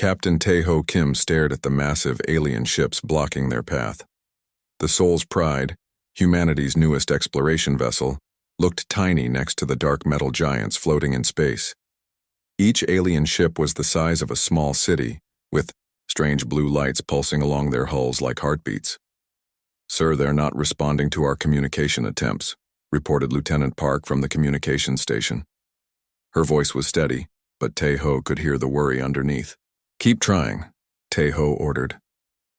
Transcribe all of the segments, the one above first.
Captain Tae-ho Kim stared at the massive alien ships blocking their path. The Soul's Pride, humanity's newest exploration vessel, looked tiny next to the dark metal giants floating in space. Each alien ship was the size of a small city, with strange blue lights pulsing along their hulls like heartbeats. "Sir, they're not responding to our communication attempts," reported Lieutenant Park from the communication station. Her voice was steady, but Tae-ho could hear the worry underneath. "Keep trying," Tae-ho ordered.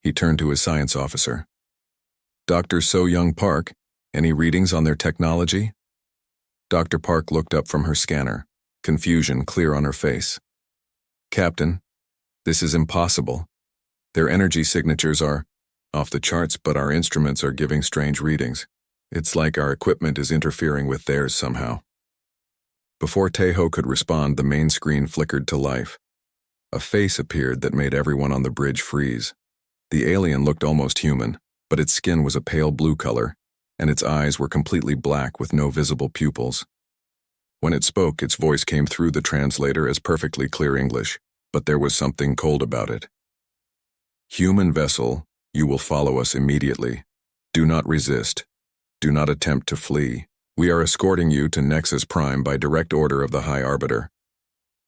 He turned to his science officer. "Dr. So-Young Park, any readings on their technology?" Dr. Park looked up from her scanner, confusion clear on her face. "Captain, this is impossible. Their energy signatures are off the charts, but our instruments are giving strange readings. It's like our equipment is interfering with theirs somehow." Before Tae-ho could respond, the main screen flickered to life. A face appeared that made everyone on the bridge freeze. The alien looked almost human, but its skin was a pale blue color, and its eyes were completely black with no visible pupils. When it spoke, its voice came through the translator as perfectly clear English, but there was something cold about it. "Human vessel, you will follow us immediately. Do not resist. Do not attempt to flee. We are escorting you to Nexus Prime by direct order of the High Arbiter."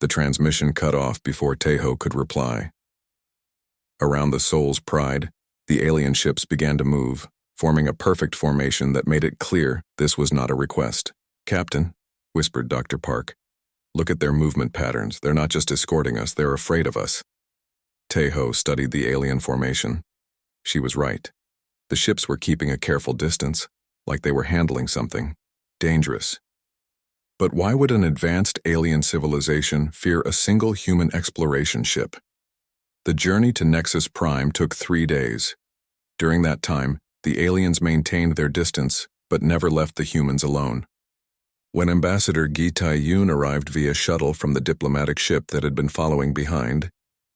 The transmission cut off before Tae-ho could reply. Around the Soul's Pride, the alien ships began to move, forming a perfect formation that made it clear this was not a request. "Captain," whispered Dr. Park, "look at their movement patterns. They're not just escorting us, they're afraid of us." Tae-ho studied the alien formation. She was right. The ships were keeping a careful distance, like they were handling something dangerous. But why would an advanced alien civilization fear a single human exploration ship? The journey to Nexus Prime took 3 days. During that time, the aliens maintained their distance, but never left the humans alone. When Ambassador Gi Tae-yoon arrived via shuttle from the diplomatic ship that had been following behind,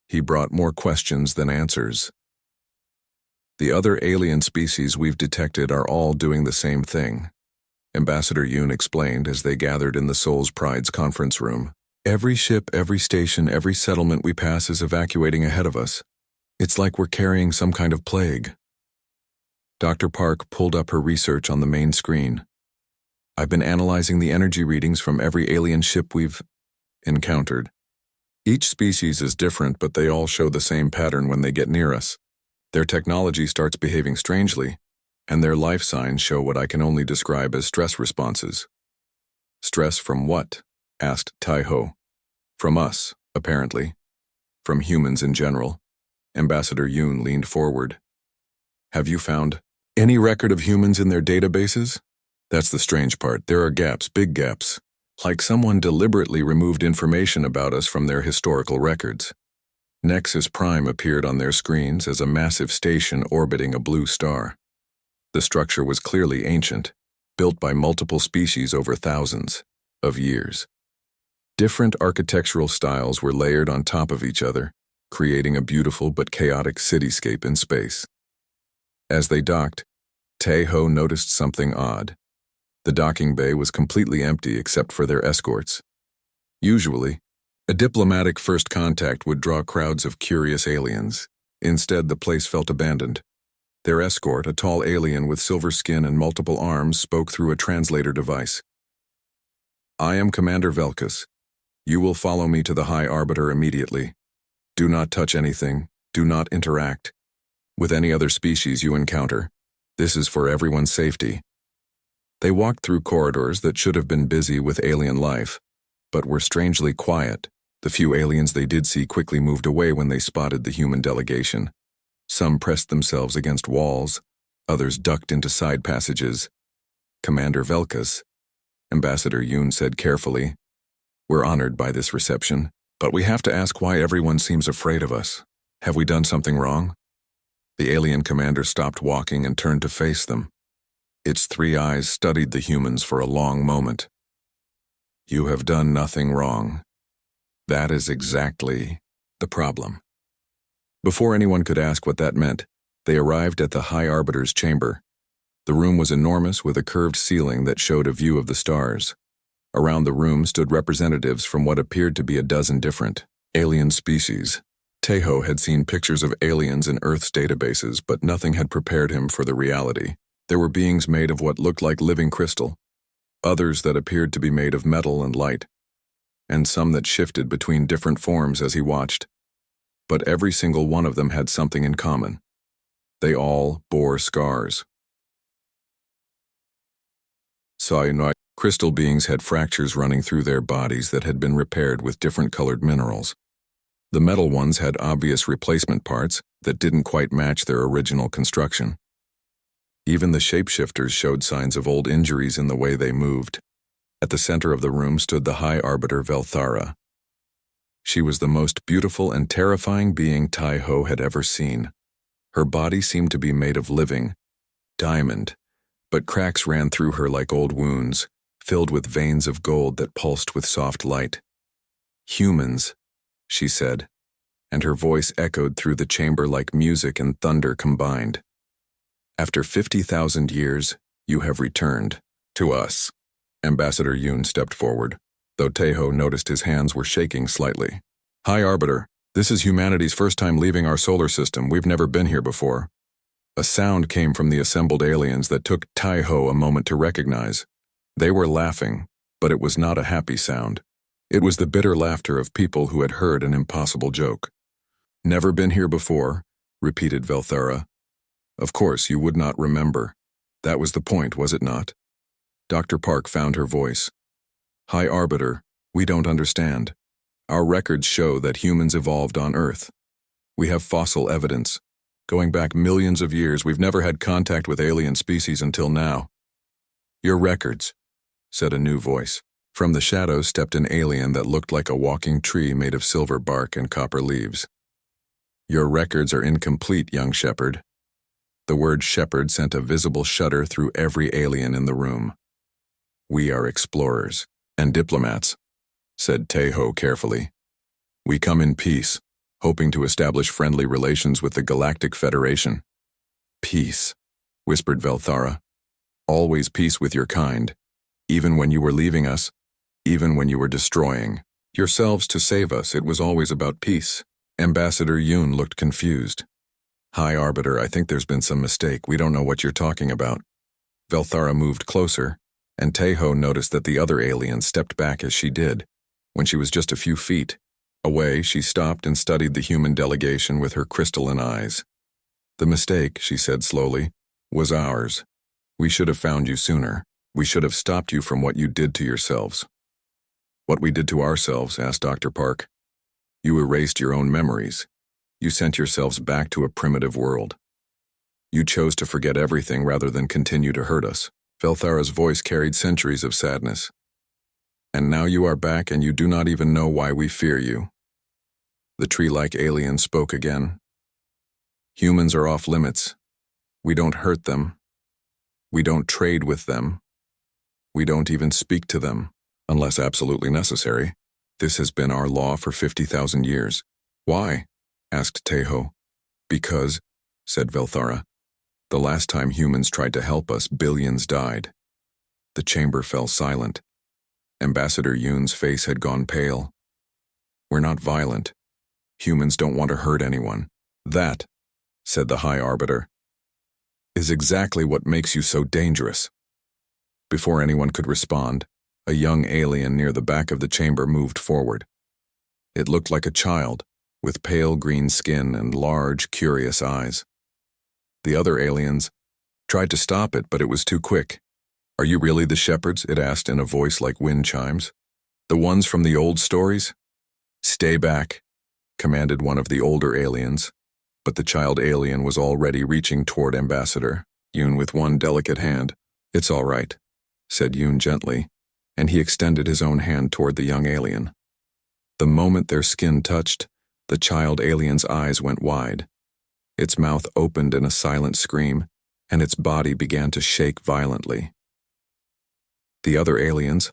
he brought more questions than answers. "The other alien species we've detected are all doing the same thing," Ambassador Yoon explained as they gathered in the Soul's Pride's conference room. "Every ship, every station, every settlement we pass is evacuating ahead of us. It's like we're carrying some kind of plague." Dr. Park pulled up her research on the main screen. "I've been analyzing the energy readings from every alien ship we've encountered. Each species is different, but they all show the same pattern when they get near us. Their technology starts behaving strangely, and their life signs show what I can only describe as stress responses." "Stress from what?" asked Tae-ho. "From us, apparently. From humans in general." Ambassador Yoon leaned forward. "Have you found any record of humans in their databases? That's the strange part. There are gaps, big gaps. Like someone deliberately removed information about us from their historical records." Nexus Prime appeared on their screens as a massive station orbiting a blue star. The structure was clearly ancient, built by multiple species over thousands of years. Different architectural styles were layered on top of each other, creating a beautiful but chaotic cityscape in space. As they docked, Tae-ho noticed something odd. The docking bay was completely empty except for their escorts. Usually, a diplomatic first contact would draw crowds of curious aliens. Instead, the place felt abandoned. Their escort, a tall alien with silver skin and multiple arms, spoke through a translator device. "I am Commander Velkus. You will follow me to the High Arbiter immediately. Do not touch anything. Do not interact with any other species you encounter. This is for everyone's safety." They walked through corridors that should have been busy with alien life, but were strangely quiet. The few aliens they did see quickly moved away when they spotted the human delegation. Some pressed themselves against walls, others ducked into side passages. "Commander Velkus," Ambassador Yoon said carefully, "we're honored by this reception, but we have to ask why everyone seems afraid of us. Have we done something wrong?" The alien commander stopped walking and turned to face them. Its 3 eyes studied the humans for a long moment. "You have done nothing wrong. That is exactly the problem." Before anyone could ask what that meant, they arrived at the High Arbiter's chamber. The room was enormous with a curved ceiling that showed a view of the stars. Around the room stood representatives from what appeared to be a dozen different alien species. Tejo had seen pictures of aliens in Earth's databases, but nothing had prepared him for the reality. There were beings made of what looked like living crystal, others that appeared to be made of metal and light, and some that shifted between different forms as he watched. But every single one of them had something in common. They all bore scars. Cyanide crystal beings had fractures running through their bodies that had been repaired with different colored minerals. The metal ones had obvious replacement parts that didn't quite match their original construction. Even the shapeshifters showed signs of old injuries in the way they moved. At the center of the room stood the High Arbiter Velthara. She was the most beautiful and terrifying being Tejo had ever seen. Her body seemed to be made of living diamond, but cracks ran through her like old wounds, filled with veins of gold that pulsed with soft light. "Humans," she said, and her voice echoed through the chamber like music and thunder combined. "After 50,000 years, you have returned to us." Ambassador Yoon stepped forward, though Tejo noticed his hands were shaking slightly. "High Arbiter, this is humanity's first time leaving our solar system. We've never been here before." A sound came from the assembled aliens that took Tejo a moment to recognize. They were laughing, but it was not a happy sound. It was the bitter laughter of people who had heard an impossible joke. "Never been here before," repeated Velthara. "Of course, you would not remember. That was the point, was it not?" Dr. Park found her voice. "High Arbiter, we don't understand. Our records show that humans evolved on Earth. We have fossil evidence. Going back millions of years, we've never had contact with alien species until now." "Your records," said a new voice. From the shadows stepped an alien that looked like a walking tree made of silver bark and copper leaves. "Your records are incomplete, young shepherd." The word shepherd sent a visible shudder through every alien in the room. "We are explorers and diplomats," said Tejo carefully. "We come in peace, hoping to establish friendly relations with the Galactic Federation." "Peace," whispered Velthara. "Always peace with your kind, even when you were leaving us, even when you were destroying yourselves to save us. It was always about peace." Ambassador Yoon looked confused. "High Arbiter, I think there's been some mistake. We don't know what you're talking about." Velthara moved closer, and Tejo noticed that the other alien stepped back as she did. When she was just a few feet away, she stopped and studied the human delegation with her crystalline eyes. "The mistake," she said slowly, "was ours. We should have found you sooner. We should have stopped you from what you did to yourselves." "What we did to ourselves?" asked Dr. Park. "You erased your own memories. You sent yourselves back to a primitive world. You chose to forget everything rather than continue to hurt us." Velthara's voice carried centuries of sadness. "And now you are back and you do not even know why we fear you." The tree-like alien spoke again. "Humans are off limits. We don't hurt them. We don't trade with them. We don't even speak to them, unless absolutely necessary. This has been our law for 50,000 years. "Why?" asked Tejo. "Because," said Velthara, "the last time humans tried to help us, billions died." The chamber fell silent. Ambassador Yoon's face had gone pale. "We're not violent. Humans don't want to hurt anyone." "That," said the High Arbiter, "is exactly what makes you so dangerous." Before anyone could respond, a young alien near the back of the chamber moved forward. It looked like a child, with pale green skin and large, curious eyes. The other aliens tried to stop it, but it was too quick. "Are you really the shepherds?" it asked in a voice like wind chimes. "The ones from the old stories?" "Stay back," commanded one of the older aliens, but the child alien was already reaching toward Ambassador Yoon with one delicate hand. "It's all right," said Yoon gently, and he extended his own hand toward the young alien. The moment their skin touched, the child alien's eyes went wide. Its mouth opened in a silent scream, and its body began to shake violently. The other aliens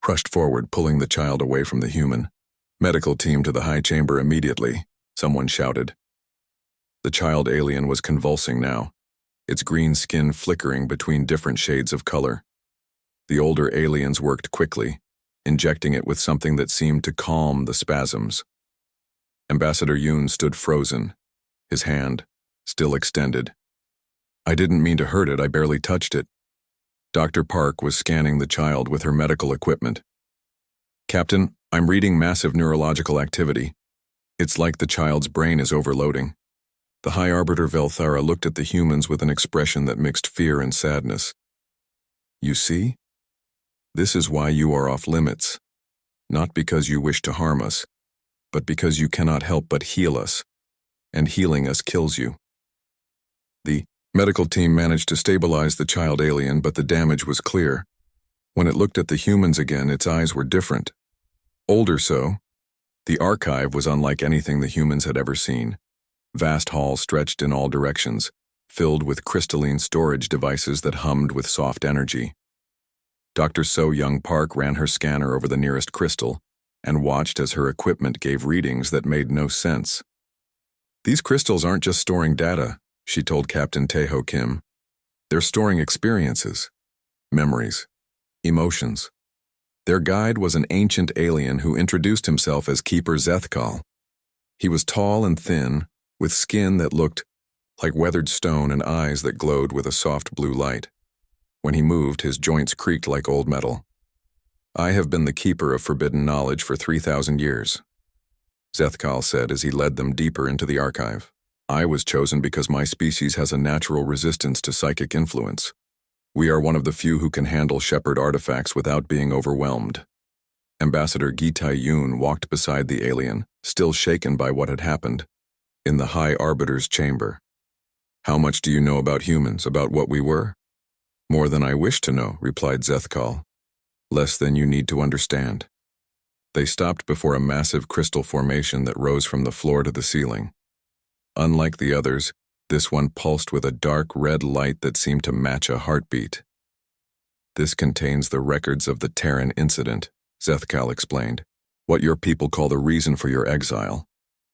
rushed forward, pulling the child away from the human. "Medical team to the high chamber immediately," someone shouted. The child alien was convulsing now, its green skin flickering between different shades of color. The older aliens worked quickly, injecting it with something that seemed to calm the spasms. Ambassador Yoon stood frozen, his hand still extended. I didn't mean to hurt it, I barely touched it. Dr. Park was scanning the child with her medical equipment. Captain, I'm reading massive neurological activity. It's like the child's brain is overloading. The High Arbiter Velthara looked at the humans with an expression that mixed fear and sadness. You see? This is why you are off limits. Not because you wish to harm us, but because you cannot help but heal us, and healing us kills you. The medical team managed to stabilize the child alien, but the damage was clear. When it looked at the humans again, its eyes were different. Older so. The archive was unlike anything the humans had ever seen. Vast halls stretched in all directions, filled with crystalline storage devices that hummed with soft energy. Dr. So-Young Park ran her scanner over the nearest crystal and watched as her equipment gave readings that made no sense. These crystals aren't just storing data, she told Captain Tae-ho Kim. They're storing experiences, memories, emotions. Their guide was an ancient alien who introduced himself as Keeper Zethkal. He was tall and thin, with skin that looked like weathered stone and eyes that glowed with a soft blue light. When he moved, his joints creaked like old metal. I have been the keeper of forbidden knowledge for 3,000 years, Zethkal said as he led them deeper into the archive. I was chosen because my species has a natural resistance to psychic influence. We are one of the few who can handle shepherd artifacts without being overwhelmed. Ambassador Gi Tae-yoon walked beside the alien, still shaken by what had happened, in the High Arbiter's chamber. How much do you know about humans, about what we were? More than I wish to know, replied Zethkal. Less than you need to understand. They stopped before a massive crystal formation that rose from the floor to the ceiling. Unlike the others, this one pulsed with a dark red light that seemed to match a heartbeat. This contains the records of the Terran incident, Zethkal explained. What your people call the reason for your exile.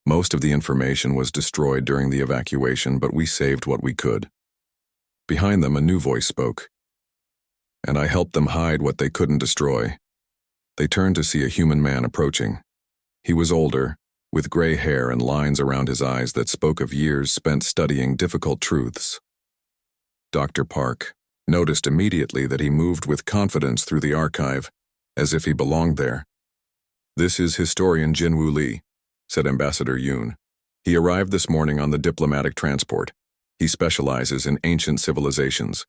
Most of the information was destroyed during the evacuation, but we saved what we could. Behind them, a new voice spoke. And I helped them hide what they couldn't destroy. They turned to see a human man approaching. He was older, with gray hair and lines around his eyes that spoke of years spent studying difficult truths. Dr. Park noticed immediately that he moved with confidence through the archive, as if he belonged there. This is historian Jinwoo Lee, said Ambassador Yoon. He arrived this morning on the diplomatic transport. He specializes in ancient civilizations.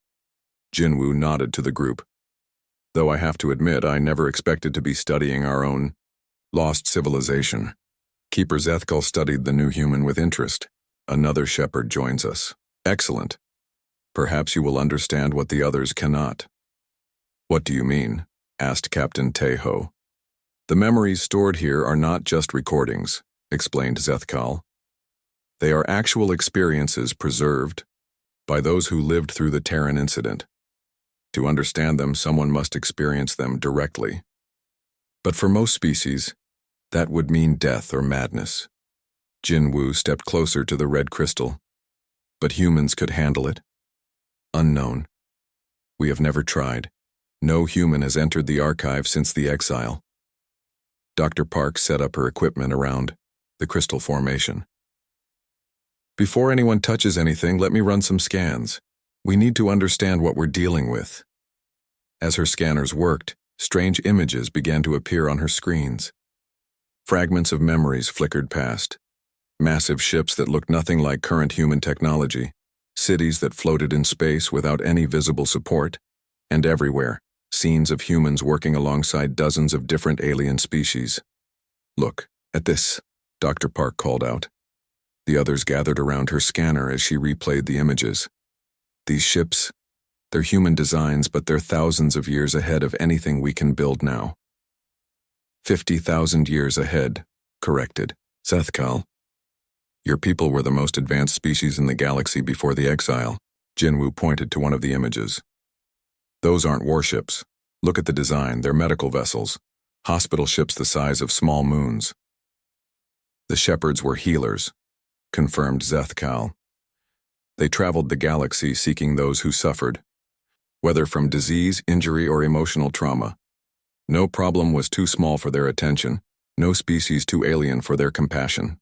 Jinwoo nodded to the group. Though I have to admit, I never expected to be studying our own lost civilization. Keeper Zethkal studied the new human with interest. Another shepherd joins us. Excellent. Perhaps you will understand what the others cannot. What do you mean? Asked Captain Tae-ho. The memories stored here are not just recordings, explained Zethkal. They are actual experiences preserved by those who lived through the Terran incident. To understand them, someone must experience them directly. But for most species, that would mean death or madness. Jinwoo stepped closer to the red crystal. But humans could handle it. Unknown. We have never tried. No human has entered the archive since the exile. Dr. Park set up her equipment around the crystal formation. Before anyone touches anything, let me run some scans. We need to understand what we're dealing with. As her scanners worked, strange images began to appear on her screens. Fragments of memories flickered past. Massive ships that looked nothing like current human technology, cities that floated in space without any visible support, and everywhere, scenes of humans working alongside dozens of different alien species. Look, at this, Dr. Park called out. The others gathered around her scanner as she replayed the images. These ships, they're human designs, but they're thousands of years ahead of anything we can build now. 50,000 years ahead, corrected Zethkal. Your people were the most advanced species in the galaxy before the exile. Jinwoo pointed to one of the images. Those aren't warships. Look at the design, they're medical vessels, hospital ships the size of small moons. The shepherds were healers, confirmed Zethkal. They traveled the galaxy seeking those who suffered, whether from disease, injury, or emotional trauma. No problem was too small for their attention, no species too alien for their compassion.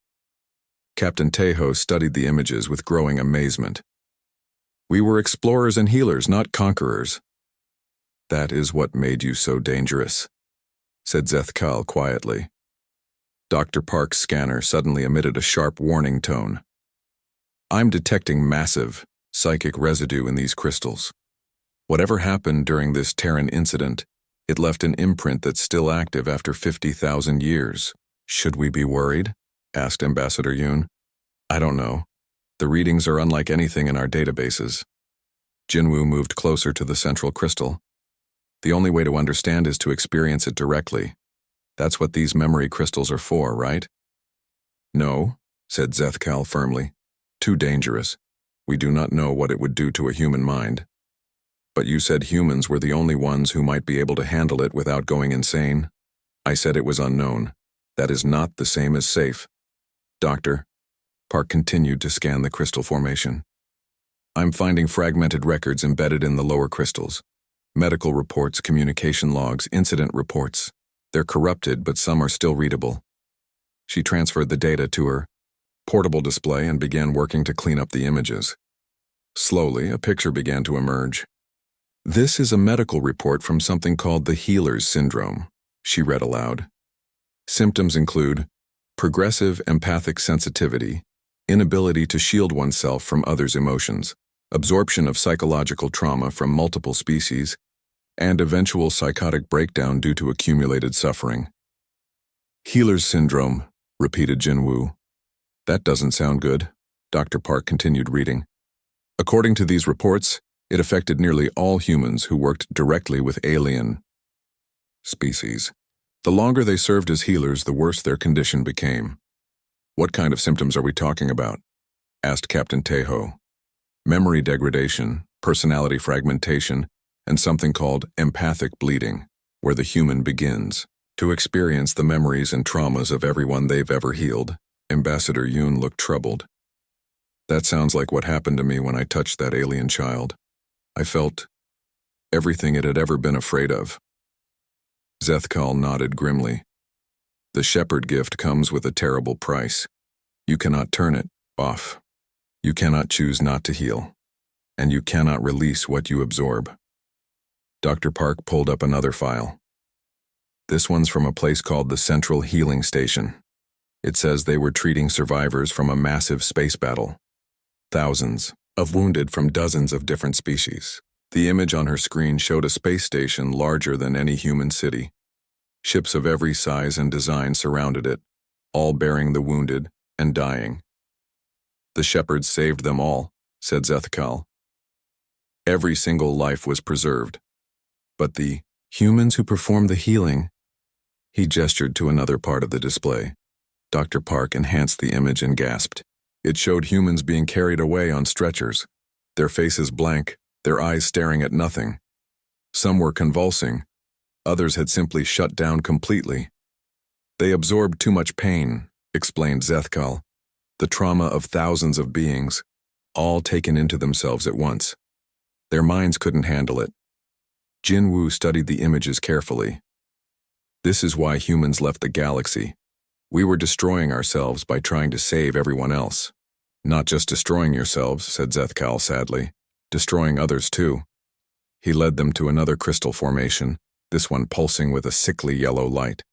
Captain Tejo studied the images with growing amazement. We were explorers and healers, not conquerors. That is what made you so dangerous, said Zethkal quietly. Dr. Park's scanner suddenly emitted a sharp warning tone. I'm detecting massive psychic residue in these crystals. Whatever happened during this Terran incident, it left an imprint that's still active after 50,000 years. Should we be worried? Asked Ambassador Yoon. I don't know. The readings are unlike anything in our databases. Jinwoo moved closer to the central crystal. The only way to understand is to experience it directly. That's what these memory crystals are for, right? No, said Zethkal firmly. Too dangerous. We do not know what it would do to a human mind. But you said humans were the only ones who might be able to handle it without going insane. I said it was unknown. That is not the same as safe. Doctor, Park continued to scan the crystal formation. I'm finding fragmented records embedded in the lower crystals. Medical reports, communication logs, incident reports. They're corrupted, but some are still readable. She transferred the data to her portable display and began working to clean up the images. Slowly, a picture began to emerge. This is a medical report from something called the Healer's Syndrome, she read aloud. Symptoms include progressive empathic sensitivity, inability to shield oneself from others' emotions, absorption of psychological trauma from multiple species, and eventual psychotic breakdown due to accumulated suffering. Healer's Syndrome, repeated Jinwoo. That doesn't sound good. Dr. Park continued reading. According to these reports, it affected nearly all humans who worked directly with alien species. The longer they served as healers, the worse their condition became. What kind of symptoms are we talking about? Asked Captain Tejo. Memory degradation, personality fragmentation, and something called empathic bleeding, where the human begins to experience the memories and traumas of everyone they've ever healed. Ambassador Yoon looked troubled. That sounds like what happened to me when I touched that alien child. I felt everything it had ever been afraid of. Zethkal nodded grimly. The shepherd gift comes with a terrible price. You cannot turn it off. You cannot choose not to heal. And you cannot release what you absorb. Dr. Park pulled up another file. This one's from a place called the Central Healing Station. It says they were treating survivors from a massive space battle. Thousands of wounded from dozens of different species. The image on her screen showed a space station larger than any human city. Ships of every size and design surrounded it, all bearing the wounded and dying. The shepherds saved them all, said Zethkal. Every single life was preserved. But the humans who performed the healing, he gestured to another part of the display. Dr. Park enhanced the image and gasped. It showed humans being carried away on stretchers, their faces blank, their eyes staring at nothing. Some were convulsing, others had simply shut down completely. They absorbed too much pain, explained Zethkal, the trauma of thousands of beings, all taken into themselves at once. Their minds couldn't handle it. Jinwoo studied the images carefully. This is why humans left the galaxy. We were destroying ourselves by trying to save everyone else. Not just destroying yourselves, said Zethkal sadly. Destroying others too. He led them to another crystal formation, this one pulsing with a sickly yellow light.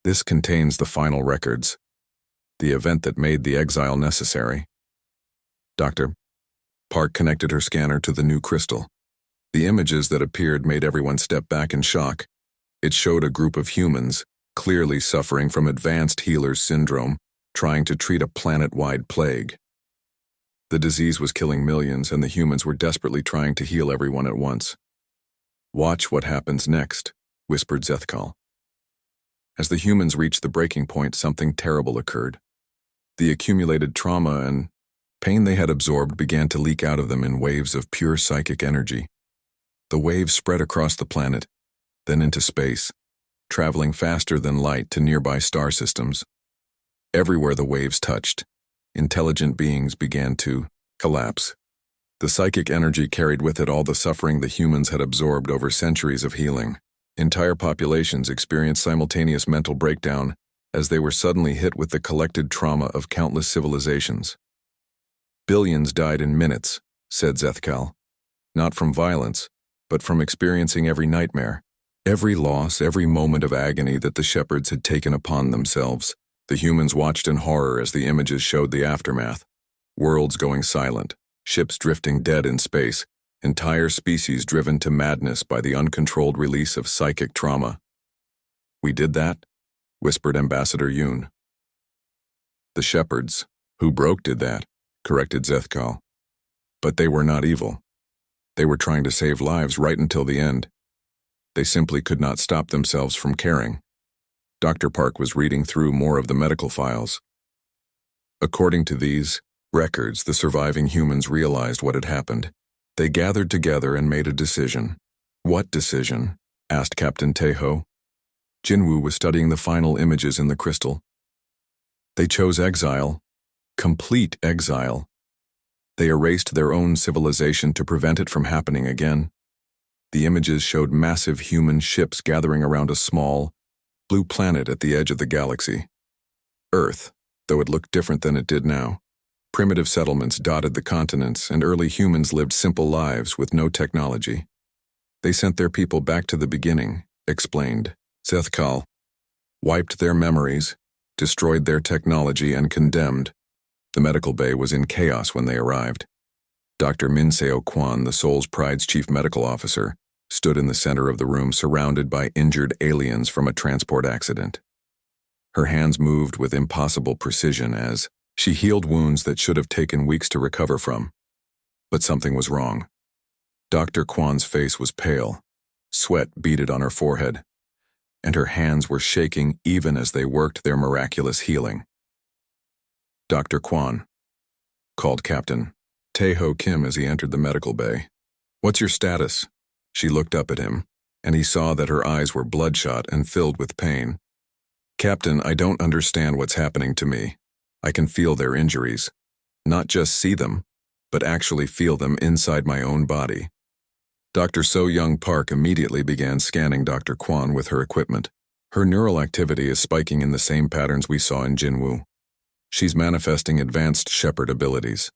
This contains the final records, the event that made the exile necessary. Dr. Park connected her scanner to the new crystal. The images that appeared made everyone step back in shock. It showed a group of humans, clearly suffering from advanced healer's syndrome, trying to treat a planet-wide plague. The disease was killing millions, and the humans were desperately trying to heal everyone at once. Watch what happens next, whispered Zethkal. As the humans reached the breaking point, something terrible occurred. The accumulated trauma and pain they had absorbed began to leak out of them in waves of pure psychic energy. The waves spread across the planet, then into space, traveling faster than light to nearby star systems. Everywhere the waves touched, intelligent beings began to collapse. The psychic energy carried with it all the suffering the humans had absorbed over centuries of healing. Entire populations experienced simultaneous mental breakdown as they were suddenly hit with the collected trauma of countless civilizations. "Billions died in minutes," said Zethkal. "Not from violence, but from experiencing every nightmare, every loss, every moment of agony that the shepherds had taken upon themselves." The humans watched in horror as the images showed the aftermath. Worlds going silent, ships drifting dead in space, entire species driven to madness by the uncontrolled release of psychic trauma. "We did that?" whispered Ambassador Yoon. "The shepherds, who broke, did that," corrected Zethkal. "But they were not evil. They were trying to save lives right until the end. They simply could not stop themselves from caring." Dr. Park was reading through more of the medical files. According to these records, the surviving humans realized what had happened. They gathered together and made a decision. "What decision?" asked Captain Taeho. Jinwoo was studying the final images in the crystal. "They chose exile. Complete exile. They erased their own civilization to prevent it from happening again." The images showed massive human ships gathering around a small, blue planet at the edge of the galaxy. Earth, though it looked different than it did now. Primitive settlements dotted the continents, and early humans lived simple lives with no technology. "They sent their people back to the beginning," explained Zethkal. "Wiped their memories, destroyed their technology, and condemned." The medical bay was in chaos when they arrived. Dr. Minseo Kwan, the Soul's Pride's chief medical officer, stood in the center of the room surrounded by injured aliens from a transport accident. Her hands moved with impossible precision as she healed wounds that should have taken weeks to recover from. But something was wrong. Dr. Kwan's face was pale, sweat beaded on her forehead, and her hands were shaking even as they worked their miraculous healing. "Dr. Kwan," called Captain Taeho Kim as he entered the medical bay. "What's your status?" She looked up at him, and he saw that her eyes were bloodshot and filled with pain. "Captain, I don't understand what's happening to me. I can feel their injuries. Not just see them, but actually feel them inside my own body." Dr. So Young Park immediately began scanning Dr. Kwan with her equipment. "Her neural activity is spiking in the same patterns we saw in Jinwoo. She's manifesting advanced shepherd abilities."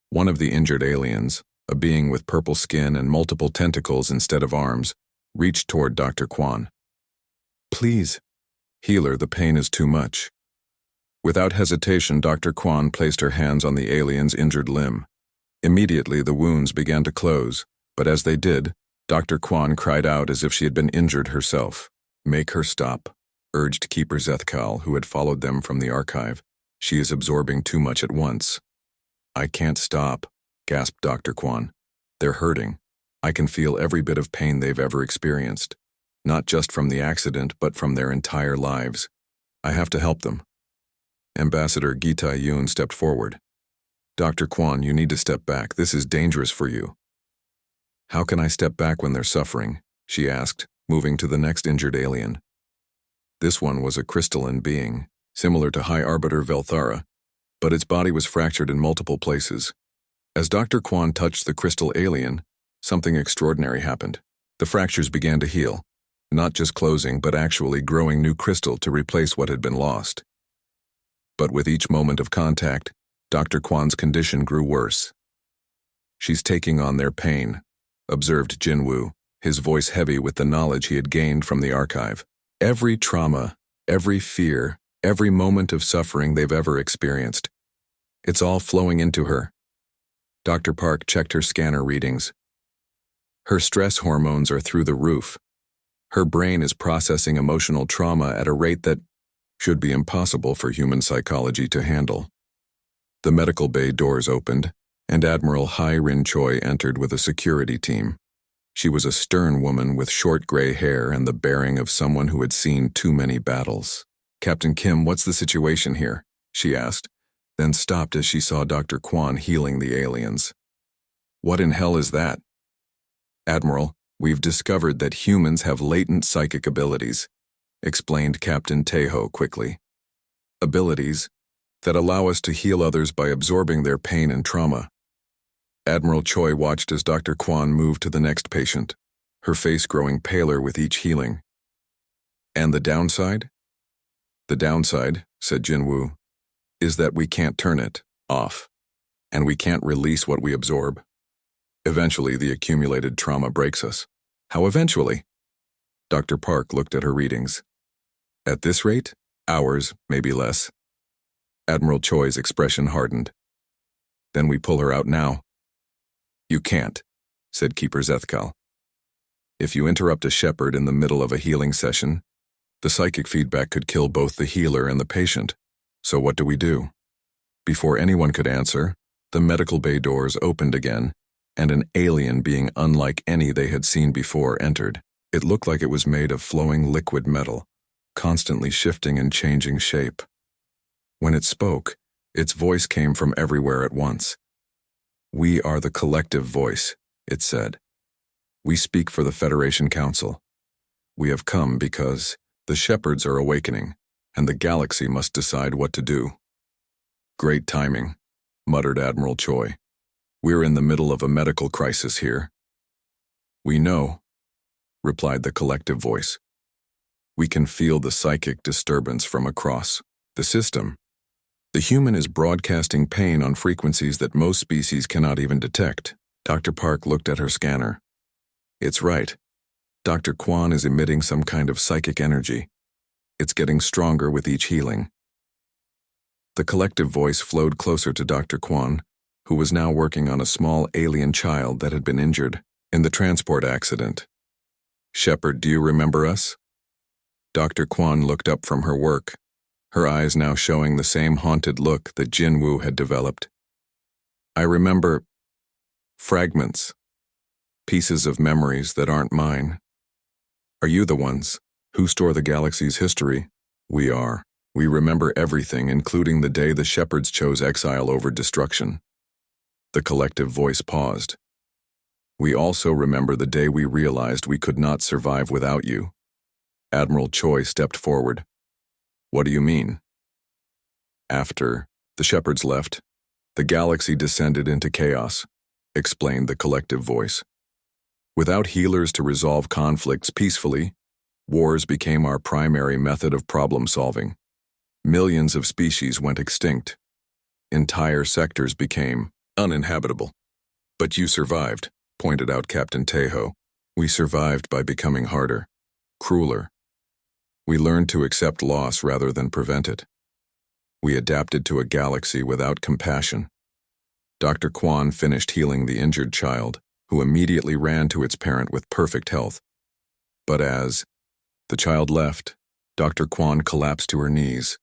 One of the injured aliens, a being with purple skin and multiple tentacles instead of arms, reached toward Dr. Kwan. "Please." "Healer, the pain is too much." Without hesitation, Dr. Kwan placed her hands on the alien's injured limb. Immediately, the wounds began to close, but as they did, Dr. Kwan cried out as if she had been injured herself. "Make her stop," urged Keeper Zethkal, who had followed them from the archive. "She is absorbing too much at once." "I can't stop," gasped Dr. Kwan. "They're hurting. I can feel every bit of pain they've ever experienced, not just from the accident, but from their entire lives. I have to help them." Ambassador Gita Yoon stepped forward. "Dr. Kwan, you need to step back. This is dangerous for you." "How can I step back when they're suffering?" she asked, moving to the next injured alien. This one was a crystalline being, similar to High Arbiter Velthara, but its body was fractured in multiple places. As Dr. Kwan touched the crystal alien, something extraordinary happened. The fractures began to heal, not just closing but actually growing new crystal to replace what had been lost. But with each moment of contact, Dr. Kwan's condition grew worse. "She's taking on their pain," observed Jinwoo, his voice heavy with the knowledge he had gained from the archive. "Every trauma, every fear, every moment of suffering they've ever experienced. It's all flowing into her." Dr. Park checked her scanner readings. Her stress hormones are through the roof. Her brain is processing emotional trauma at a rate that should be impossible for human psychology to handle. The medical bay doors opened, and Admiral Hai Rin Choi entered with a security team. She was a stern woman with short gray hair and the bearing of someone who had seen too many battles. "Captain Kim, what's the situation here?" she asked, then stopped as she saw Dr. Kwan healing the aliens. "What in hell is that?" "Admiral, we've discovered that humans have latent psychic abilities," explained Captain Taeho quickly. "Abilities that allow us to heal others by absorbing their pain and trauma." Admiral Choi watched as Dr. Kwan moved to the next patient, her face growing paler with each healing. "And the downside?" The downside, said Jinwoo, is that we can't turn it off, and we can't release what we absorb. Eventually, the accumulated trauma breaks us. How eventually? Dr. Park looked at her readings. At this rate, hours, maybe less. Admiral Choi's expression hardened. Then we pull her out now. You can't, said Keeper Zethkal. If you interrupt a shepherd in the middle of a healing session, the psychic feedback could kill both the healer and the patient. So what do? Before anyone could answer, the medical bay doors opened again, and an alien being unlike any they had seen before entered. It looked like it was made of flowing liquid metal, constantly shifting and changing shape. When it spoke, its voice came from everywhere at once. We are the collective voice, it said. We speak for the Federation Council. We have come because the shepherds are awakening, and the galaxy must decide what to do. Great timing, muttered Admiral Choi. We're in the middle of a medical crisis here. We know, replied the collective voice. We can feel the psychic disturbance from across the system. The human is broadcasting pain on frequencies that most species cannot even detect. Dr. Park looked at her scanner. It's right. Dr. Kwan is emitting some kind of psychic energy. It's getting stronger with each healing. The collective voice flowed closer to Dr. Kwan, who was now working on a small alien child that had been injured in the transport accident. Shepherd, do you remember us? Dr. Kwan looked up from her work, her eyes now showing the same haunted look that Jinwoo had developed. I remember fragments, pieces of memories that aren't mine. Are you the ones who store the galaxy's history? We are. We remember everything, including the day the shepherds chose exile over destruction. The collective voice paused. We also remember the day we realized we could not survive without you. Admiral Choi stepped forward. What do you mean? After the shepherds left, the galaxy descended into chaos, explained the collective voice. Without healers to resolve conflicts peacefully, wars became our primary method of problem solving. Millions of species went extinct. Entire sectors became uninhabitable. But you survived, pointed out Captain Tejo. We survived by becoming harder, crueler. We learned to accept loss rather than prevent it. We adapted to a galaxy without compassion. Dr. Kwan finished healing the injured child, who immediately ran to its parent with perfect health. But as the child left, Dr. Kwan collapsed to her knees,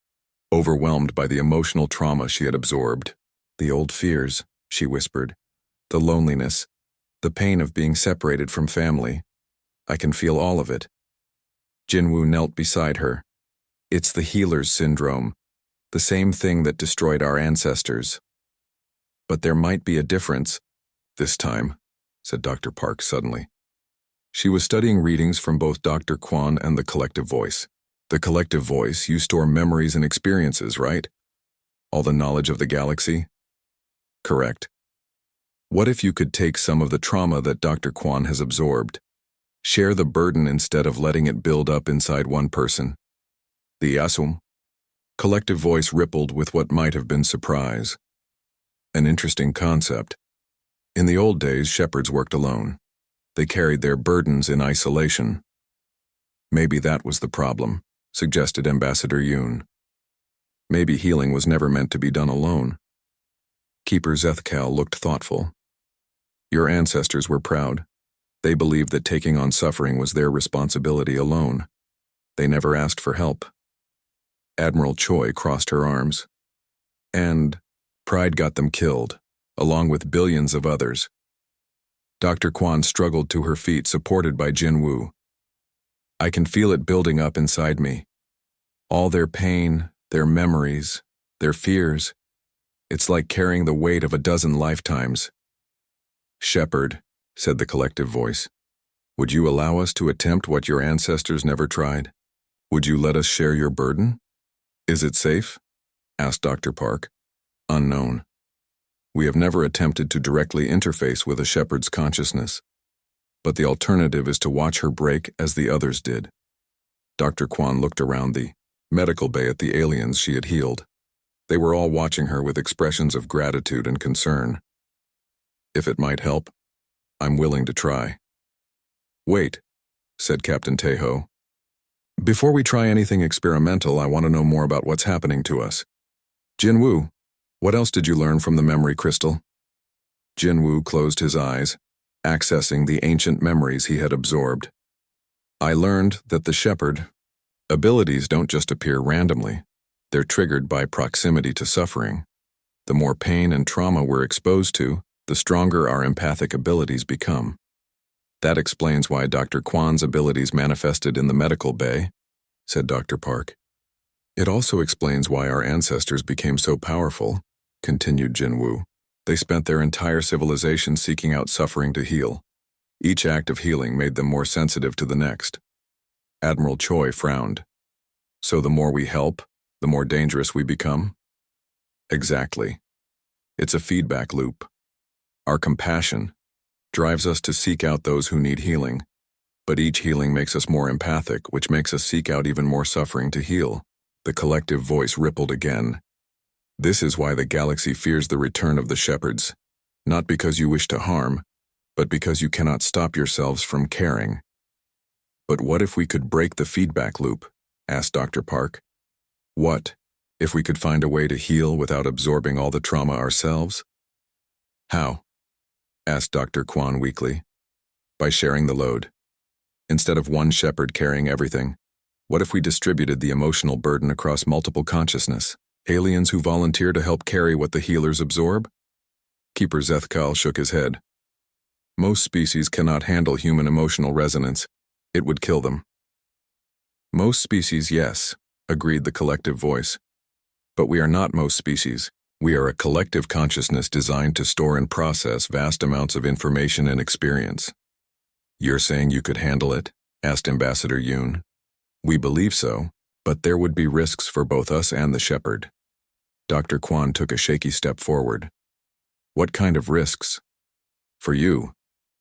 overwhelmed by the emotional trauma she had absorbed. The old fears, she whispered, the loneliness, the pain of being separated from family. I can feel all of it. Jinwoo knelt beside her. It's the healer's syndrome, the same thing that destroyed our ancestors. But there might be a difference this time, said Dr. Park suddenly. She was studying readings from both Dr. Kwan and the collective voice. The collective voice, you store memories and experiences, right? All the knowledge of the galaxy? Correct. What if you could take some of the trauma that Dr. Kwan has absorbed, share the burden instead of letting it build up inside one person? The Yasum? Collective voice rippled with what might have been surprise. An interesting concept. In the old days, shepherds worked alone. They carried their burdens in isolation. Maybe that was the problem, suggested Ambassador Yoon. Maybe healing was never meant to be done alone. Keeper Zethkal looked thoughtful. Your ancestors were proud. They believed that taking on suffering was their responsibility alone. They never asked for help. Admiral Choi crossed her arms. And pride got them killed, along with billions of others. Dr. Kwan struggled to her feet, supported by Jinwoo. I can feel it building up inside me. All their pain, their memories, their fears. It's like carrying the weight of a dozen lifetimes. Shepherd, said the collective voice, would you allow us to attempt what your ancestors never tried? Would you let us share your burden? Is it safe? Asked Dr. Park. Unknown. We have never attempted to directly interface with a shepherd's consciousness, but the alternative is to watch her break as the others did. Dr. Kwan looked around the medical bay at the aliens she had healed. They were all watching her with expressions of gratitude and concern. If it might help, I'm willing to try. Wait, said Captain Tejo. Before we try anything experimental, I want to know more about what's happening to us. Jinwoo, what else did you learn from the memory crystal? Jinwoo closed his eyes, accessing the ancient memories he had absorbed. I learned that the shepherd abilities don't just appear randomly. They're triggered by proximity to suffering. The more pain and trauma we're exposed to, the stronger our empathic abilities become. That explains why Dr. Kwan's abilities manifested in the medical bay, said Dr. Park. It also explains why our ancestors became so powerful, continued Jinwoo. They spent their entire civilization seeking out suffering to heal. Each act of healing made them more sensitive to the next. Admiral Choi frowned. So the more we help, the more dangerous we become? Exactly. It's a feedback loop. Our compassion drives us to seek out those who need healing, but each healing makes us more empathic, which makes us seek out even more suffering to heal. The collective voice rippled again. This is why the galaxy fears the return of the shepherds, not because you wish to harm, but because you cannot stop yourselves from caring. But what if we could break the feedback loop? Asked Dr. Park. What if we could find a way to heal without absorbing all the trauma ourselves? How? Asked Dr. Kwan weakly. By sharing the load. Instead of one shepherd carrying everything, what if we distributed the emotional burden across multiple consciousness? Aliens who volunteer to help carry what the healers absorb? Keeper Zethkal shook his head. Most species cannot handle human emotional resonance. It would kill them. Most species, yes, agreed the collective voice. But we are not most species. We are a collective consciousness designed to store and process vast amounts of information and experience. You're saying you could handle it? Asked Ambassador Yoon. We believe so, but there would be risks for both us and the shepherd. Dr. Kwan took a shaky step forward. What kind of risks? For you,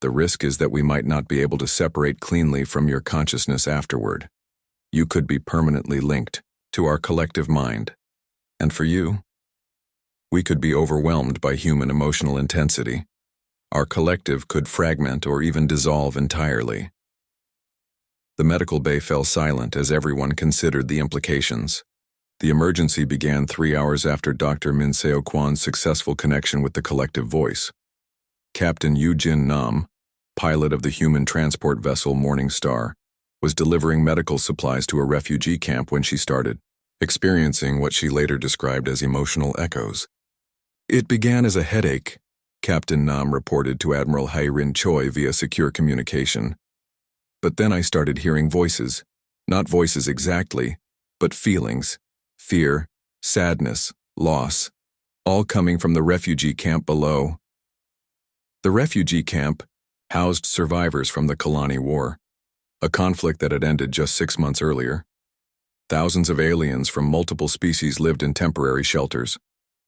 the risk is that we might not be able to separate cleanly from your consciousness afterward. You could be permanently linked to our collective mind. And for you, we could be overwhelmed by human emotional intensity. Our collective could fragment or even dissolve entirely. The medical bay fell silent as everyone considered the implications. The emergency began 3 hours after Dr. Min Seo Kwan's successful connection with the collective voice. Captain Yoo-Jin Nam, pilot of the human transport vessel Morning Star, was delivering medical supplies to a refugee camp when she started experiencing what she later described as emotional echoes. It began as a headache, Captain Nam reported to Admiral Hai-Rin Choi via secure communication. But then I started hearing voices, not voices exactly, but feelings, fear, sadness, loss, all coming from the refugee camp below. The refugee camp housed survivors from the Kalani War, a conflict that had ended just 6 months earlier. Thousands of aliens from multiple species lived in temporary shelters,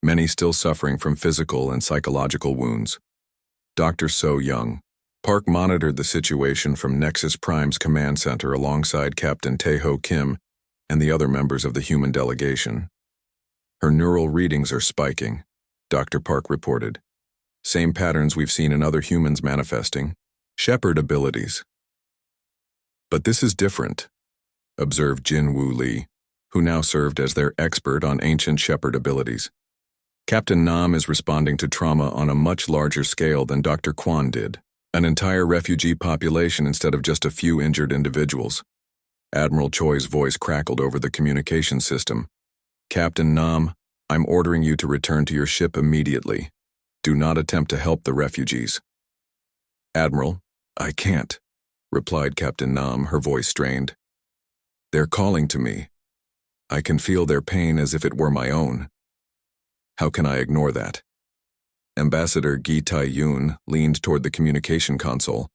many still suffering from physical and psychological wounds. Dr. So Young Park monitored the situation from Nexus Prime's command center alongside Captain Taeho Kim and the other members of the human delegation. Her neural readings are spiking, Dr. Park reported. Same patterns we've seen in other humans manifesting. Shepherd abilities. But this is different, observed Jin Woo Lee, who now served as their expert on ancient shepherd abilities. Captain Nam is responding to trauma on a much larger scale than Dr. Kwan did. An entire refugee population instead of just a few injured individuals. Admiral Choi's voice crackled over the communication system. Captain Nam, I'm ordering you to return to your ship immediately. Do not attempt to help the refugees. Admiral, I can't, replied Captain Nam, her voice strained. They're calling to me. I can feel their pain as if it were my own. How can I ignore that? Ambassador Gi Tai-yoon leaned toward the communication console.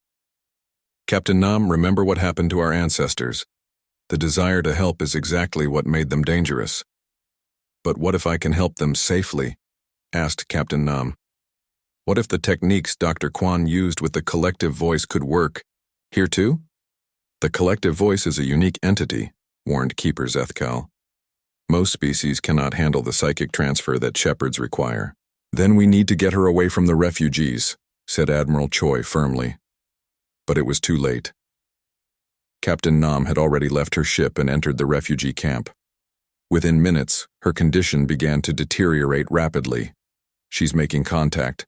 Captain Nam, remember what happened to our ancestors. The desire to help is exactly what made them dangerous. But what if I can help them safely? Asked Captain Nam. What if the techniques Dr. Kwan used with the collective voice could work here too? The collective voice is a unique entity, warned Keeper Zethkal. Most species cannot handle the psychic transfer that shepherds require. Then we need to get her away from the refugees, said Admiral Choi firmly. But it was too late. Captain Nam had already left her ship and entered the refugee camp. Within minutes, her condition began to deteriorate rapidly. She's making contact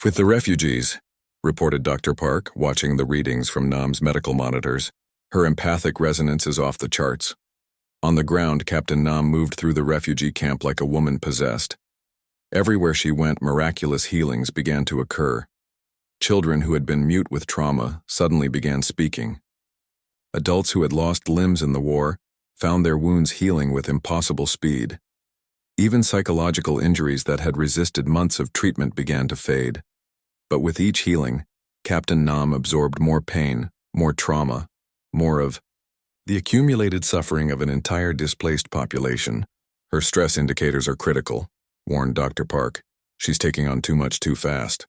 with the refugees, reported Dr. Park, watching the readings from Nam's medical monitors. Her empathic resonance is off the charts. On the ground, Captain Nam moved through the refugee camp like a woman possessed. Everywhere she went, miraculous healings began to occur. Children who had been mute with trauma suddenly began speaking. Adults who had lost limbs in the war found their wounds healing with impossible speed. Even psychological injuries that had resisted months of treatment began to fade. But with each healing, Captain Nam absorbed more pain, more trauma, more of the accumulated suffering of an entire displaced population. Her stress indicators are critical, warned Dr. Park. She's taking on too much too fast.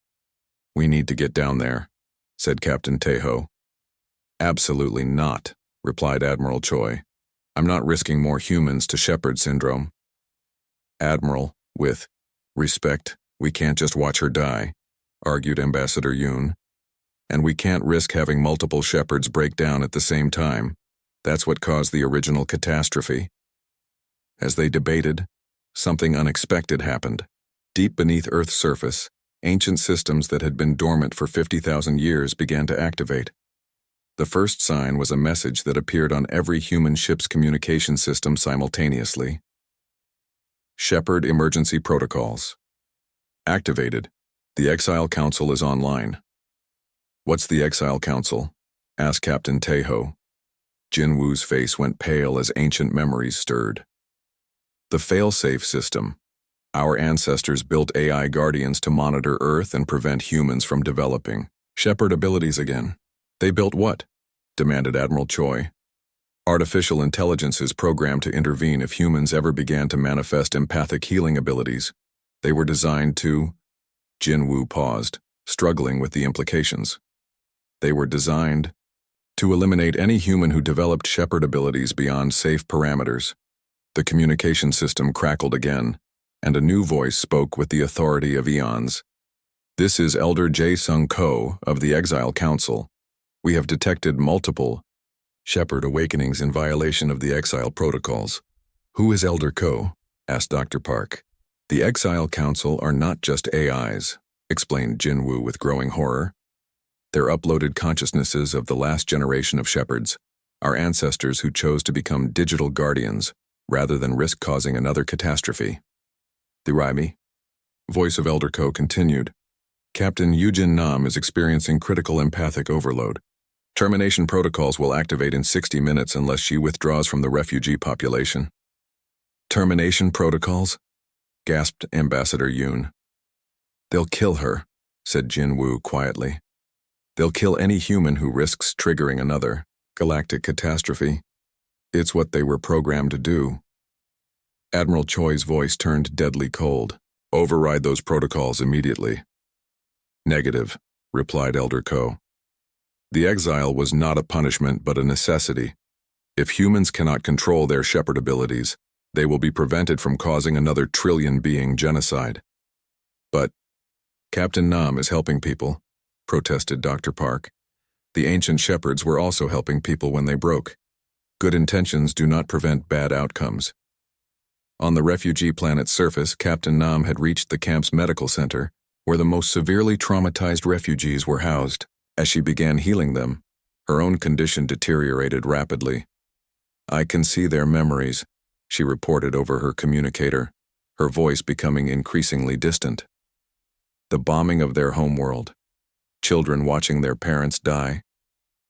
We need to get down there, said Captain Tejo. Absolutely not, replied Admiral Choi. I'm not risking more humans to shepherd syndrome. Admiral, with respect, we can't just watch her die, argued Ambassador Yoon. And we can't risk having multiple shepherds break down at the same time. That's what caused the original catastrophe. As they debated, something unexpected happened. Deep beneath Earth's surface, ancient systems that had been dormant for 50,000 years began to activate. The first sign was a message that appeared on every human ship's communication system simultaneously. Shepherd Emergency Protocols. Activated. The Exile Council is online. What's the Exile Council? Asked Captain Tejo. Jin Woo's face went pale as ancient memories stirred. The fail-safe system. Our ancestors built AI guardians to monitor Earth and prevent humans from developing shepherd abilities again. They built what? Demanded Admiral Choi. Artificial intelligences programmed to intervene if humans ever began to manifest empathic healing abilities. They were designed to… Jin Woo paused, struggling with the implications. They were designed to eliminate any human who developed shepherd abilities beyond safe parameters. The communication system crackled again, and a new voice spoke with the authority of eons. This is Elder Jae Sung Ko of the Exile Council. We have detected multiple shepherd awakenings in violation of the Exile protocols. Who is Elder Ko? Asked Dr. Park. The Exile Council are not just AIs, explained Jin Woo with growing horror. They're uploaded consciousnesses of the last generation of shepherds, our ancestors who chose to become digital guardians rather than risk causing another catastrophe. The Raimi? Voice of Elder Ko continued. Captain Yujin Nam is experiencing critical empathic overload. Termination protocols will activate in 60 minutes unless she withdraws from the refugee population. Termination protocols? Gasped Ambassador Yoon. They'll kill her, said Jin Woo quietly. They'll kill any human who risks triggering another galactic catastrophe. It's what they were programmed to do. Admiral Choi's voice turned deadly cold. Override those protocols immediately. Negative, replied Elder Ko. The exile was not a punishment but a necessity. If humans cannot control their shepherd abilities, they will be prevented from causing another trillion-being genocide. But Captain Nam is helping people, protested Dr. Park. The ancient shepherds were also helping people when they broke. Good intentions do not prevent bad outcomes. On the refugee planet's surface, Captain Nam had reached the camp's medical center, where the most severely traumatized refugees were housed. As she began healing them, her own condition deteriorated rapidly. I can see their memories, she reported over her communicator, her voice becoming increasingly distant. The bombing of their homeworld, children watching their parents die,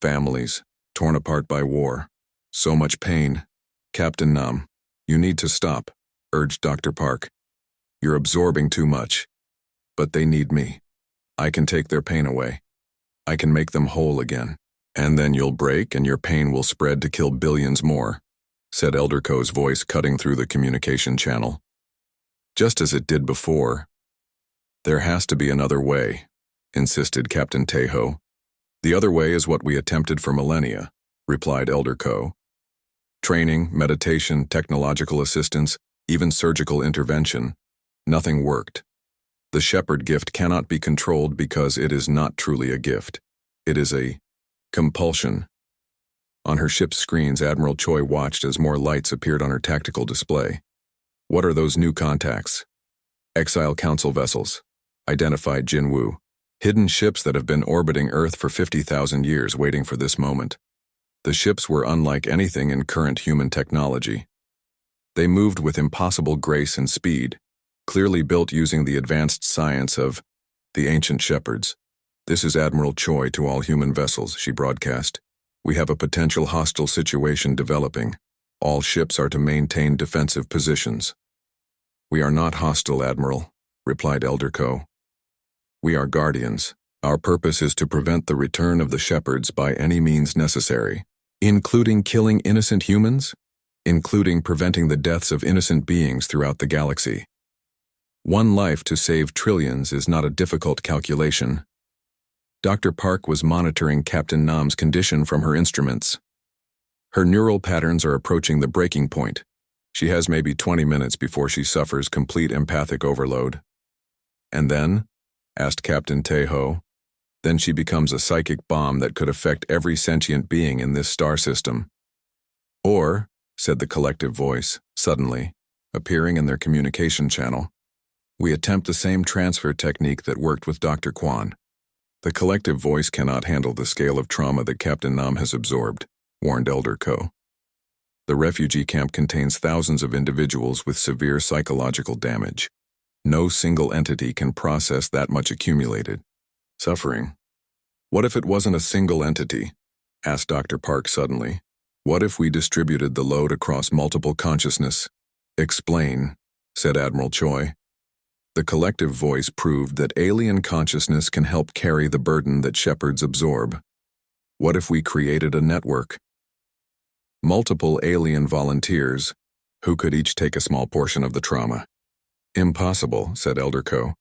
families torn apart by war, so much pain. Captain Nam, you need to stop, urged Dr. Park. You're absorbing too much. But they need me. I can take their pain away. I can make them whole again. And then you'll break and your pain will spread to kill billions more, said Elder Ko's voice cutting through the communication channel. Just as it did before. There has to be another way, insisted Captain Tejo. The other way is what we attempted for millennia, replied Elder Ko. Training, meditation, technological assistance, even surgical intervention. Nothing worked. The shepherd gift cannot be controlled because it is not truly a gift. It is a compulsion. On her ship's screens, Admiral Choi watched as more lights appeared on her tactical display. What are those new contacts? Exile Council vessels. Identified Jinwoo. Hidden ships that have been orbiting Earth for 50,000 years waiting for this moment. The ships were unlike anything in current human technology. They moved with impossible grace and speed, clearly built using the advanced science of the ancient shepherds. This is Admiral Choi to all human vessels, she broadcast. We have a potential hostile situation developing. All ships are to maintain defensive positions. We are not hostile, Admiral, replied Elder Ko. We are guardians. Our purpose is to prevent the return of the shepherds by any means necessary, including killing innocent humans, including preventing the deaths of innocent beings throughout the galaxy. One life to save trillions is not a difficult calculation. Dr. Park was monitoring Captain Nam's condition from her instruments. Her neural patterns are approaching the breaking point. She has maybe 20 minutes before she suffers complete empathic overload. And then? Asked Captain Taeho. Then she becomes a psychic bomb that could affect every sentient being in this star system. Or, said the collective voice, suddenly, appearing in their communication channel, we attempt the same transfer technique that worked with Dr. Kwan. The collective voice cannot handle the scale of trauma that Captain Nam has absorbed, warned Elder Ko. The refugee camp contains thousands of individuals with severe psychological damage. No single entity can process that much accumulated suffering. What if it wasn't a single entity? Asked Dr. Park suddenly. What if we distributed the load across multiple consciousness? Explain, said Admiral Choi. The collective voice proved that alien consciousness can help carry the burden that shepherds absorb. What if we created a network? Multiple alien volunteers, who could each take a small portion of the trauma. Impossible, said Elder Ko.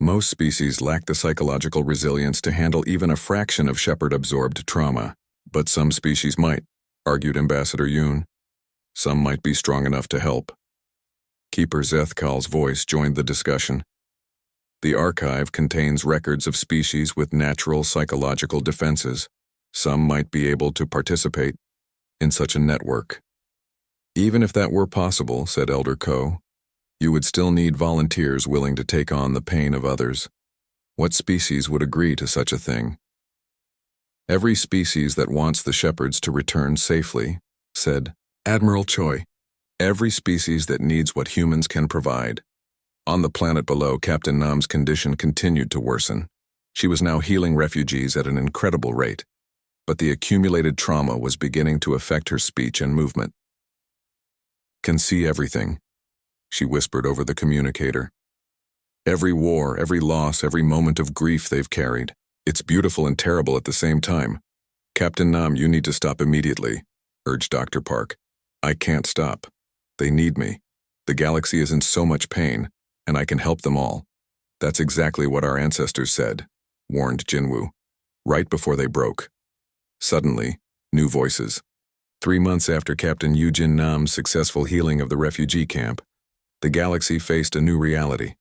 Most species lack the psychological resilience to handle even a fraction of shepherd-absorbed trauma, but some species might, argued Ambassador Yoon. Some might be strong enough to help. Keeper Zethkal's voice joined the discussion. The archive contains records of species with natural psychological defenses. Some might be able to participate in such a network. Even if that were possible, said Elder Ko, you would still need volunteers willing to take on the pain of others. What species would agree to such a thing? Every species that wants the shepherds to return safely, said Admiral Choi. Every species that needs what humans can provide. On the planet below, Captain Nam's condition continued to worsen. She was now healing refugees at an incredible rate, but the accumulated trauma was beginning to affect her speech and movement. Can see everything, she whispered over the communicator. Every war, every loss, every moment of grief they've carried. It's beautiful and terrible at the same time. Captain Nam, you need to stop immediately, urged Dr. Park. I can't stop. They need me. The galaxy is in so much pain, and I can help them all. That's exactly what our ancestors said, warned Jinwoo, right before they broke. Suddenly, new voices. 3 months after Captain Eugene Nam's successful healing of the refugee camp, the galaxy faced a new reality.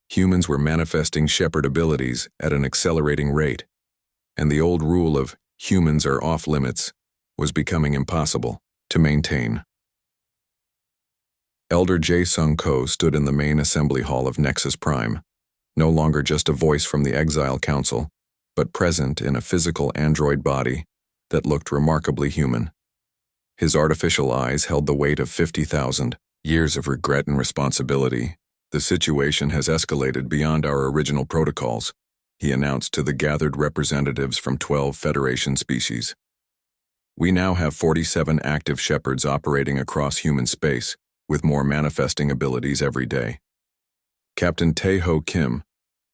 Humans were manifesting shepherd abilities at an accelerating rate, and the old rule of humans are off limits was becoming impossible to maintain. Elder Jae-sung Ko stood in the main assembly hall of Nexus Prime, no longer just a voice from the Exile Council, but present in a physical android body that looked remarkably human. His artificial eyes held the weight of 50,000 years of regret and responsibility. The situation has escalated beyond our original protocols, he announced to the gathered representatives from 12 Federation species. We now have 47 active shepherds operating across human space, with more manifesting abilities every day. Captain Taeho Kim,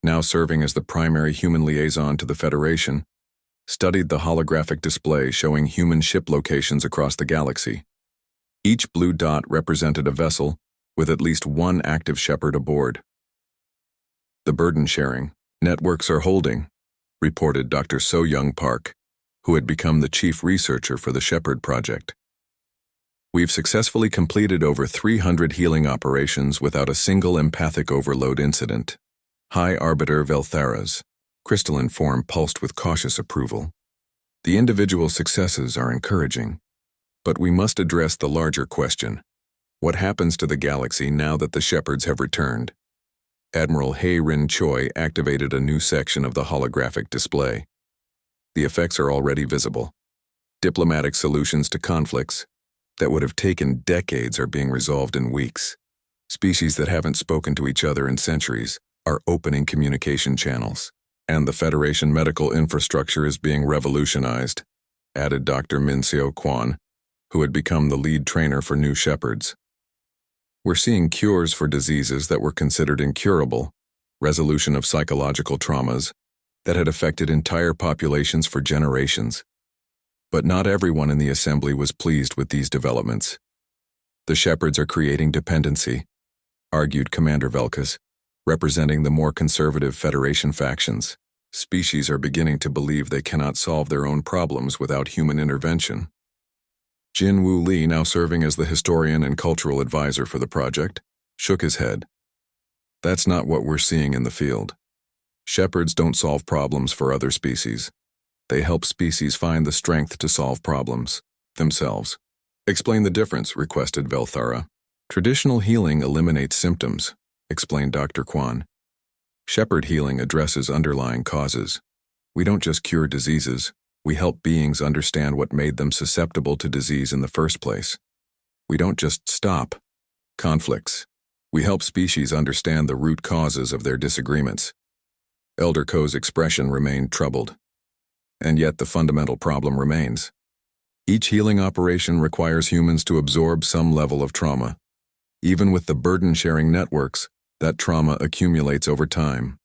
now serving as the primary human liaison to the Federation, studied the holographic display showing human ship locations across the galaxy. Each blue dot represented a vessel with at least one active shepherd aboard. The burden sharing networks are holding, reported Dr. So-Young Park, who had become the chief researcher for the Shepherd Project. We've successfully completed over 300 healing operations without a single empathic overload incident. High Arbiter Velthara's crystalline form pulsed with cautious approval. The individual successes are encouraging, but we must address the larger question. What happens to the galaxy now that the shepherds have returned? Admiral Hei Rin Choi activated a new section of the holographic display. The effects are already visible. Diplomatic solutions to conflicts that would have taken decades are being resolved in weeks. Species that haven't spoken to each other in centuries are opening communication channels. And the Federation medical infrastructure is being revolutionized, added Dr. Min-Seo Kwan, who had become the lead trainer for new shepherds. We're seeing cures for diseases that were considered incurable, resolution of psychological traumas that had affected entire populations for generations. But not everyone in the assembly was pleased with these developments. The shepherds are creating dependency, argued Commander Velkas, representing the more conservative Federation factions. Species are beginning to believe they cannot solve their own problems without human intervention. Jin Wu Li, now serving as the historian and cultural advisor for the project, shook his head. That's not what we're seeing in the field. Shepherds don't solve problems for other species. They help species find the strength to solve problems themselves. Explain the difference, requested Velthara. Traditional healing eliminates symptoms, explained Dr. Kwan. Shepherd healing addresses underlying causes. We don't just cure diseases, we help beings understand what made them susceptible to disease in the first place. We don't just stop conflicts. We help species understand the root causes of their disagreements. Elder Ko's expression remained troubled. And yet the fundamental problem remains. Each healing operation requires humans to absorb some level of trauma. Even with the burden-sharing networks, that trauma accumulates over time.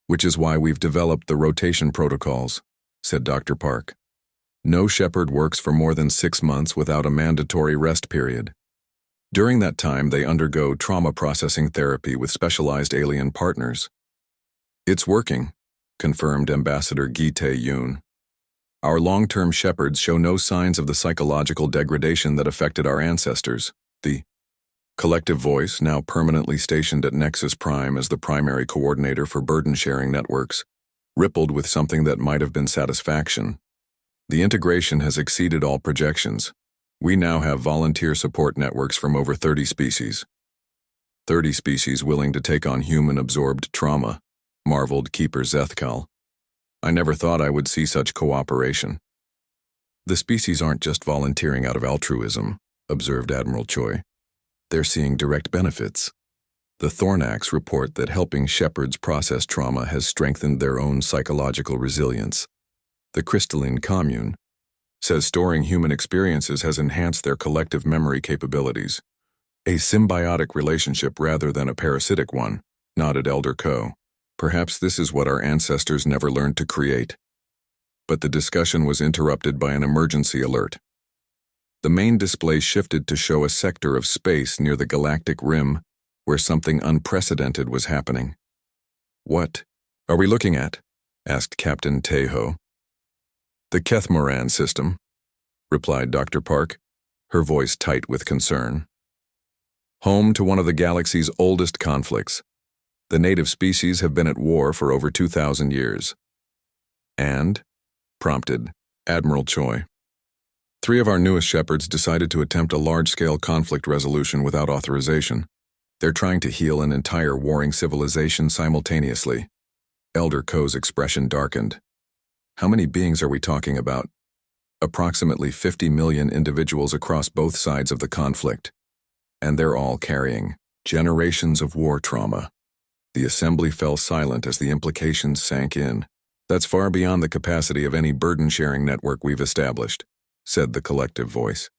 Which is why we've developed the rotation protocols, said Dr. Park. No shepherd works for more than 6 months without a mandatory rest period. During that time, they undergo trauma processing therapy with specialized alien partners. It's working, confirmed Ambassador Gi Tae-yoon. Our long-term shepherds show no signs of the psychological degradation that affected our ancestors. The collective voice, now permanently stationed at Nexus Prime as the primary coordinator for burden-sharing networks, rippled with something that might have been satisfaction. The integration has exceeded all projections. We now have volunteer support networks from over 30 species. 30 species willing to take on human-absorbed trauma, marveled Keeper Zethkal. I never thought I would see such cooperation. The species aren't just volunteering out of altruism, observed Admiral Choi. They're seeing direct benefits. The Thornax report that helping shepherds process trauma has strengthened their own psychological resilience. The Crystalline Commune says storing human experiences has enhanced their collective memory capabilities. A symbiotic relationship rather than a parasitic one, nodded Elder Ko. Perhaps this is what our ancestors never learned to create. But the discussion was interrupted by an emergency alert. The main display shifted to show a sector of space near the galactic rim where something unprecedented was happening. What are we looking at? Asked Captain Taeho. The Kethmoran system, replied Dr. Park, her voice tight with concern. Home to one of the galaxy's oldest conflicts. The native species have been at war for over 2,000 years. And, prompted Admiral Choi. 3 of our newest shepherds decided to attempt a large-scale conflict resolution without authorization. They're trying to heal an entire warring civilization simultaneously. Elder Ko's expression darkened. How many beings are we talking about? Approximately 50 million individuals across both sides of the conflict. And they're all carrying generations of war trauma. The assembly fell silent as the implications sank in. That's far beyond the capacity of any burden-sharing network we've established, said the collective voice.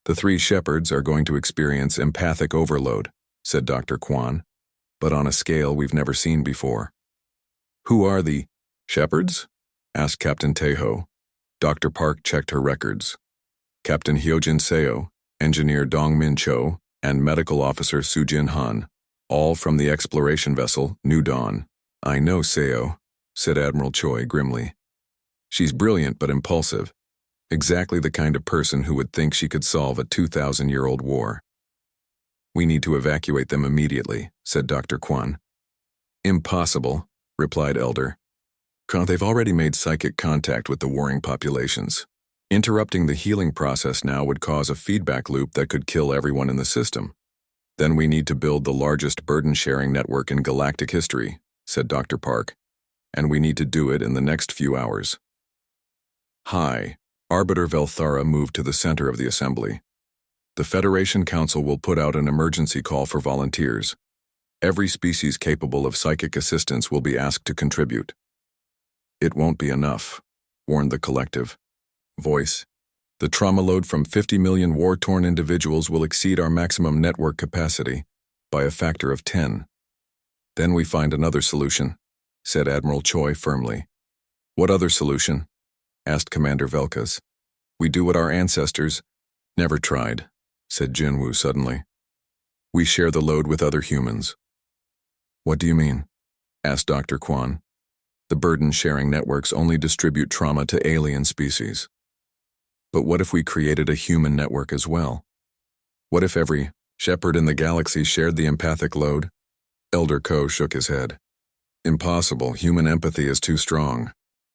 The 3 shepherds are going to experience empathic overload, said Dr. Kwan, but on a scale we've never seen before. Who are the shepherds? Asked Captain Taeho. Dr. Park checked her records. Captain Hyojin Seo, Engineer Dong Min Cho, and Medical Officer Sujin Han, all from the exploration vessel New Dawn. I know Seo, said Admiral Choi grimly. She's brilliant but impulsive. Exactly the kind of person who would think she could solve a 2,000-year-old war. We need to evacuate them immediately, said Dr. Kwan. Impossible, replied Elder. They've already made psychic contact with the warring populations. Interrupting the healing process now would cause a feedback loop that could kill everyone in the system. Then we need to build the largest burden-sharing network in galactic history, said Dr. Park, and we need to do it in the next few hours. Hi, Arbiter Velthara moved to the center of the assembly. The Federation Council will put out an emergency call for volunteers. Every species capable of psychic assistance will be asked to contribute. It won't be enough, warned the collective. Voice. The trauma load from 50 million war-torn individuals will exceed our maximum network capacity by a factor of 10. Then we find another solution, said Admiral Choi firmly. What other solution? Asked Commander Velkas. We do what our ancestors never tried, said Jinwoo suddenly. We share the load with other humans. What do you mean? Asked Dr. Kwan. The burden-sharing networks only distribute trauma to alien species. But what if we created a human network as well? What if every shepherd in the galaxy shared the empathic load? Elder Ko shook his head. Impossible. Human empathy is too strong.